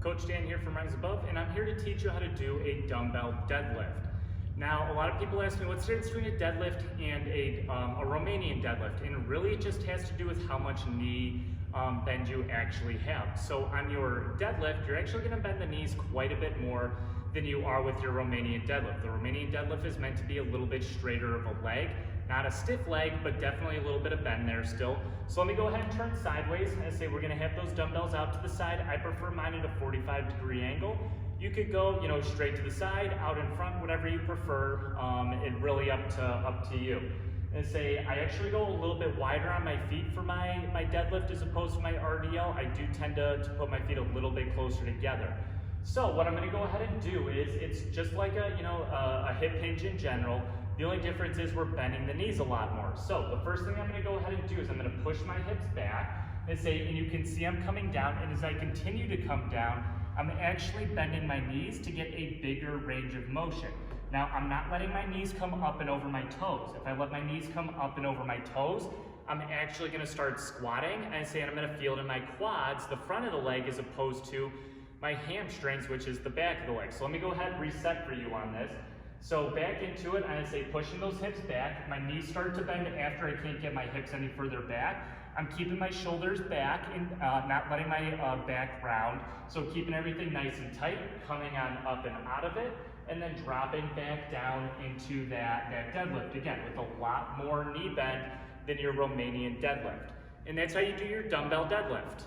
Coach Dan here from Rise Above, and I'm here to teach you how to do a dumbbell deadlift. Now, a lot of people ask me what's the difference between a deadlift and a Romanian deadlift, and really it just has to do with how much knee bend you actually have. So on your deadlift, you're actually going to bend the knees quite a bit more than you are with your Romanian deadlift. The Romanian deadlift is meant to be a little bit straighter of a leg, not a stiff leg, but definitely a little bit of bend there still. So let me go ahead and turn sideways and say we're going to have those dumbbells out to the side. I prefer mine at a 45-degree angle. You could go, straight to the side, out in front, whatever you prefer. It really up to you. And say I actually go a little bit wider on my feet for my deadlift as opposed to my RDL. I do tend to put my feet a little bit closer together. So what I'm going to go ahead and do is it's just like a hip hinge in general. The only difference is we're bending the knees a lot more. So the first thing I'm going to go ahead and do is I'm going to push my hips back and you can see I'm coming down, and as I continue to come down, I'm actually bending my knees to get a bigger range of motion. Now, I'm not letting my knees come up and over my toes. If I let my knees come up and over my toes, I'm actually going to start squatting, and I'm going to feel it in my quads, the front of the leg, as opposed to my hamstrings, which is the back of the leg. So let me go ahead and reset for you on this. So back into it, and pushing those hips back. My knees start to bend after I can't get my hips any further back. I'm keeping my shoulders back and not letting my back round. So keeping everything nice and tight, coming on up and out of it, and then dropping back down into that deadlift. Again, with a lot more knee bend than your Romanian deadlift. And that's how you do your dumbbell deadlift.